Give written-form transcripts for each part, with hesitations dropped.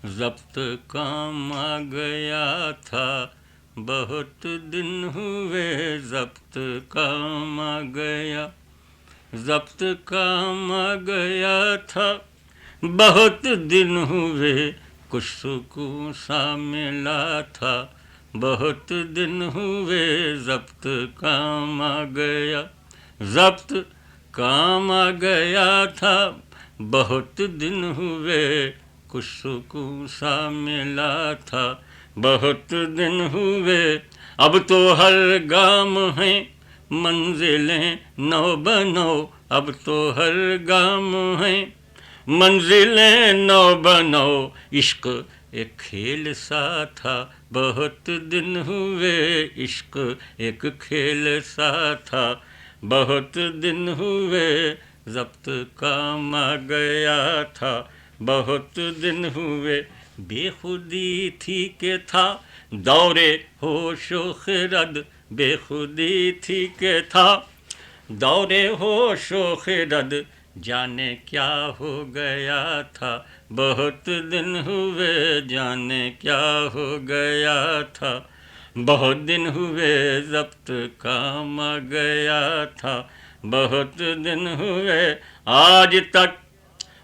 जब्त काम आ गया था, बहुत दिन हुए जब्त काम आ गया। जब्त काम आ गया था, बहुत दिन हुए, कुछ सुकून सा मिला था, बहुत दिन हुए जब्त काम आ गया। जब्त काम आ गया था, बहुत दिन हुए, कुछ सुकून सा मिला था, बहुत दिन हुए। अब तो हर गाम है मंजिलें नौ बनो, अब तो हर गाम है मंजिलें नौ बनो। इश्क एक खेल सा था, बहुत दिन हुए, इश्क एक खेल सा था, बहुत दिन हुए, जब्त काम आ गया था, बहुत दिन हुए। बेखुदी थी के था दौरे होशो खिरद, बेखुदी थी के था दौरे होशो खिरद, जाने क्या हो गया था, बहुत दिन हुए, जाने क्या हो गया था, बहुत दिन हुए, जब्त काम आ गया था, बहुत दिन हुए। आज तक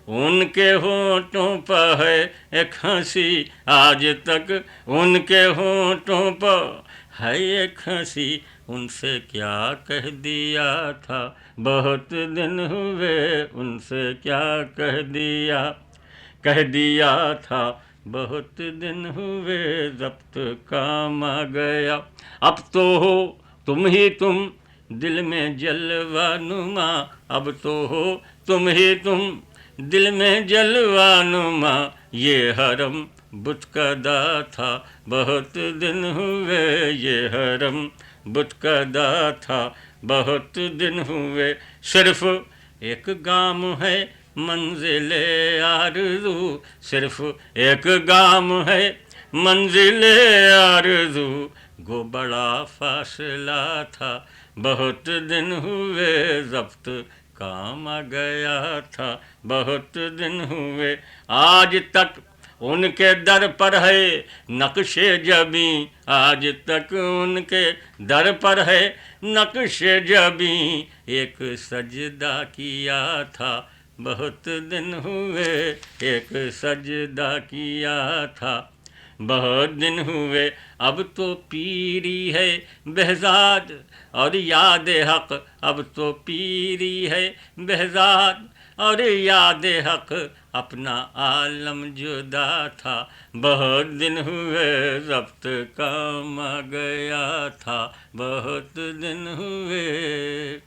उनके होठों पर है एक हंसी, आज तक उनके होठों पर है एक हंसी, उनसे क्या कह दिया था, बहुत दिन हुए, उनसे क्या कह दिया था, बहुत दिन हुए, जब्त काम आ गया। अब तो हो तुम ही तुम, दिल में जलवा नुमा, अब तो हो तुम ही तुम, दिल में जलवा नुमा। ये हरम बुत कदा था, बहुत दिन हुए, ये हरम बुत कदा था, बहुत दिन हुए। सिर्फ एक गाम है मंजिले आरज़ू, सिर्फ एक गाम है मंजिले आरज़ू, गो बड़ा फासला था, बहुत दिन हुए, जब्त काम आ गया था, बहुत दिन हुए। आज तक उनके दर पर है नक्शे जबी, आज तक उनके दर पर है नक्शे जबी, एक सजदा किया था, बहुत दिन हुए, एक सजदा किया था, बहुत दिन हुए। अब तो पीरी है बेहजाद और याद हक, अब तो पीरी है बेहजाद और याद हक, अपना आलम जुदा था, बहुत दिन हुए, जब्त काम आ गया था, बहुत दिन हुए।